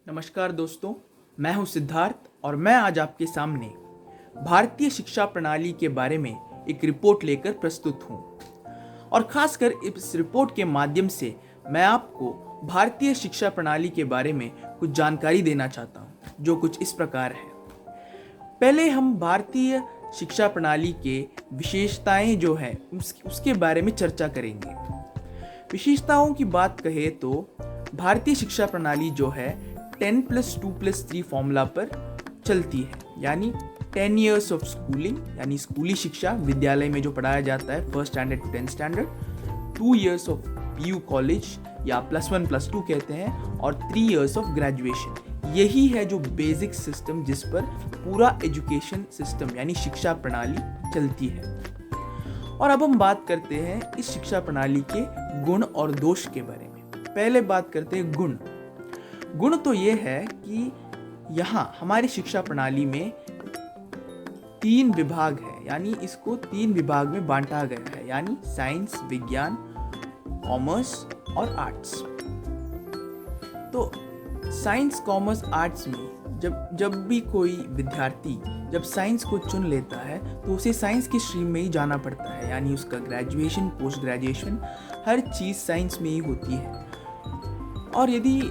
नमस्कार दोस्तों, मैं हूं सिद्धार्थ और मैं आज आपके सामने भारतीय शिक्षा प्रणाली के बारे में एक रिपोर्ट लेकर प्रस्तुत हूं। और खासकर इस रिपोर्ट के माध्यम से मैं आपको भारतीय शिक्षा प्रणाली के बारे में कुछ जानकारी देना चाहता हूं, जो कुछ इस प्रकार है। पहले हम भारतीय शिक्षा प्रणाली के विशेषताएं जो है उसके बारे में चर्चा करेंगे। विशेषताओं की बात कहें तो भारतीय शिक्षा प्रणाली जो है 10+2+3 फॉर्मूला पर चलती है, यानी 10 ईयर्स ऑफ स्कूलिंग यानी स्कूली शिक्षा विद्यालय में जो पढ़ाया जाता है first standard to 10th standard, 2 years of PU college या +1+2 कहते हैं, और 3 ईयर्स ऑफ ग्रेजुएशन। यही है जो बेसिक सिस्टम जिस पर पूरा एजुकेशन सिस्टम यानी शिक्षा प्रणाली चलती है। और अब हम बात करते हैं इस शिक्षा प्रणाली के गुण और दोष के बारे में। पहले बात करते हैं गुण। गुण तो ये है कि यहाँ हमारी शिक्षा प्रणाली में 3 विभाग है, यानी इसको 3 विभाग में बांटा गया है, यानी साइंस, विज्ञान, कॉमर्स और आर्ट्स। तो साइंस, कॉमर्स, आर्ट्स में जब भी कोई विद्यार्थी जब साइंस को चुन लेता है तो उसे साइंस की स्ट्रीम में ही जाना पड़ता है, यानी उसका ग्रेजुएशन, पोस्ट ग्रेजुएशन हर चीज़ साइंस में ही होती है। और यदि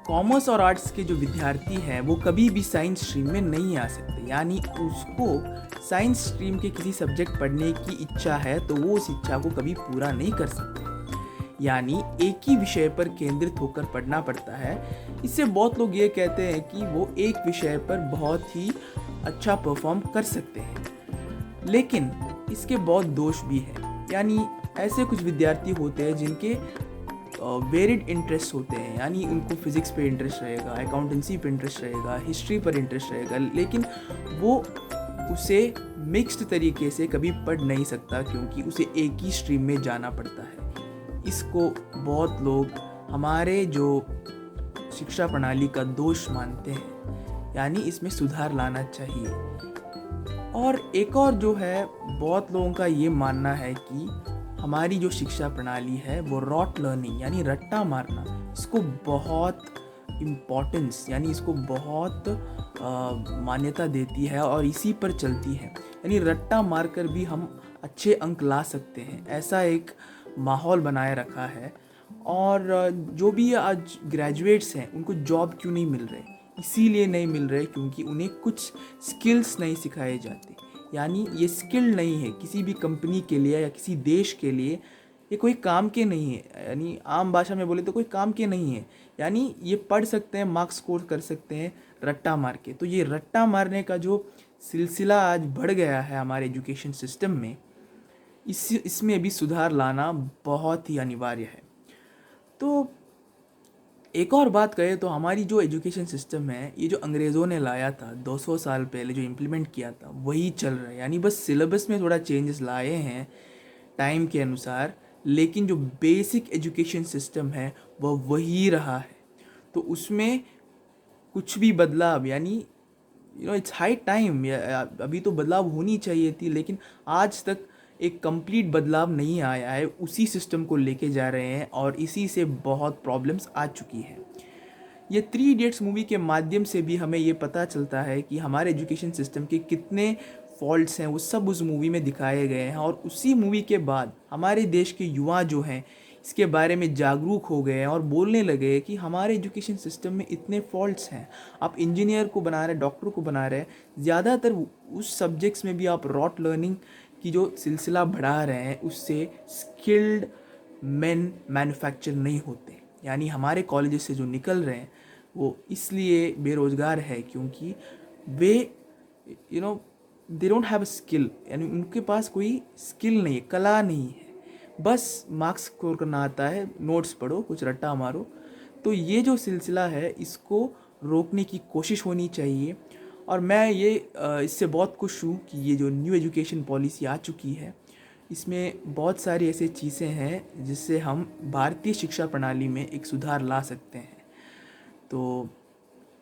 कॉमर्स और आर्ट्स के जो विद्यार्थी हैं वो कभी भी साइंस स्ट्रीम में नहीं आ सकते, यानी उसको साइंस स्ट्रीम के किसी सब्जेक्ट पढ़ने की इच्छा है तो वो उस इच्छा को कभी पूरा नहीं कर सकते, यानी एक ही विषय पर केंद्रित होकर पढ़ना पड़ता है। इससे बहुत लोग ये कहते हैं कि वो एक विषय पर बहुत ही अच्छा परफॉर्म कर सकते हैं, लेकिन इसके बहुत दोष भी हैं। यानी ऐसे कुछ विद्यार्थी होते हैं जिनके वेरिड इंटरेस्ट होते हैं, यानी उनको फिजिक्स पे इंटरेस्ट रहेगा, अकाउंटेंसी पे इंटरेस्ट रहेगा, हिस्ट्री पर इंटरेस्ट रहेगा, लेकिन वो उसे मिक्स्ड तरीके से कभी पढ़ नहीं सकता क्योंकि उसे एक ही स्ट्रीम में जाना पड़ता है। इसको बहुत लोग हमारे जो शिक्षा प्रणाली का दोष मानते हैं, यानी इसमें सुधार लाना चाहिए। और एक और जो है, बहुत लोगों का ये मानना है कि हमारी जो शिक्षा प्रणाली है वो रॉट लर्निंग यानी रट्टा मारना, इसको बहुत इम्पोर्टेंस यानी इसको बहुत मान्यता देती है और इसी पर चलती है, यानी रट्टा मारकर भी हम अच्छे अंक ला सकते हैं, ऐसा एक माहौल बनाए रखा है। और जो भी आज ग्रेजुएट्स हैं उनको जॉब क्यों नहीं मिल रहे? इसीलिए नहीं मिल रहे क्योंकि उन्हें कुछ स्किल्स नहीं सिखाए जाते, यानी ये स्किल नहीं है किसी भी कंपनी के लिए या किसी देश के लिए, ये कोई काम के नहीं है, यानी आम भाषा में बोले तो कोई काम के नहीं है। यानी ये पढ़ सकते हैं, मार्क्स स्कोर कर सकते हैं रट्टा मार के। तो ये रट्टा मारने का जो सिलसिला आज बढ़ गया है हमारे एजुकेशन सिस्टम में, इसमें भी सुधार लाना बहुत ही अनिवार्य है। तो एक और बात करें तो हमारी जो एजुकेशन सिस्टम है, ये जो अंग्रेज़ों ने लाया था 200 साल पहले, जो इम्प्लीमेंट किया था वही चल रहा है, यानी बस सिलेबस में थोड़ा चेंजेस लाए हैं टाइम के अनुसार, लेकिन जो बेसिक एजुकेशन सिस्टम है वह वही रहा है। तो उसमें कुछ भी बदलाव, यानी इट्स हाई टाइम, अभी तो बदलाव होनी चाहिए थी, लेकिन आज तक एक कंप्लीट बदलाव नहीं आया है। उसी सिस्टम को लेके जा रहे हैं और इसी से बहुत प्रॉब्लम्स आ चुकी हैं। ये 3 इडियट्स मूवी के माध्यम से भी हमें ये पता चलता है कि हमारे एजुकेशन सिस्टम के कितने फॉल्ट्स हैं, वो सब उस मूवी में दिखाए गए हैं। और उसी मूवी के बाद हमारे देश के युवा जो हैं इसके बारे में जागरूक हो गए हैं और बोलने लगे कि हमारे एजुकेशन सिस्टम में इतने फॉल्ट्स हैं। आप इंजीनियर को बना रहे, डॉक्टर को बना रहे, ज़्यादातर उस सब्जेक्ट्स में भी आप रॉट लर्निंग की जो सिलसिला बढ़ा रहे हैं, उससे स्किल्ड मेन मैन्युफैक्चर नहीं होते। यानी हमारे कॉलेजेस से जो निकल रहे हैं वो इसलिए बेरोज़गार है क्योंकि वे they don't have a skill, यानी उनके पास कोई स्किल नहीं है, कला नहीं है, बस मार्क्स स्कोर करना आता है, नोट्स पढ़ो, कुछ रट्टा मारो। तो ये जो सिलसिला है इसको रोकने की कोशिश होनी चाहिए। और मैं इससे बहुत खुश हूँ कि ये जो न्यू एजुकेशन पॉलिसी आ चुकी है, इसमें बहुत सारी ऐसी चीज़ें हैं जिससे हम भारतीय शिक्षा प्रणाली में एक सुधार ला सकते हैं। तो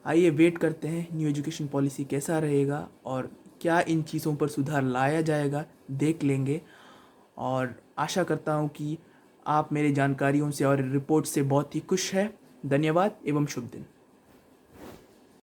आइए वेट करते हैं न्यू एजुकेशन पॉलिसी कैसा रहेगा और क्या इन चीज़ों पर सुधार लाया जाएगा, देख लेंगे। और आशा करता हूँ कि आप मेरी जानकारियों से और रिपोर्ट से बहुत ही खुश हैं। धन्यवाद एवं शुभ दिन।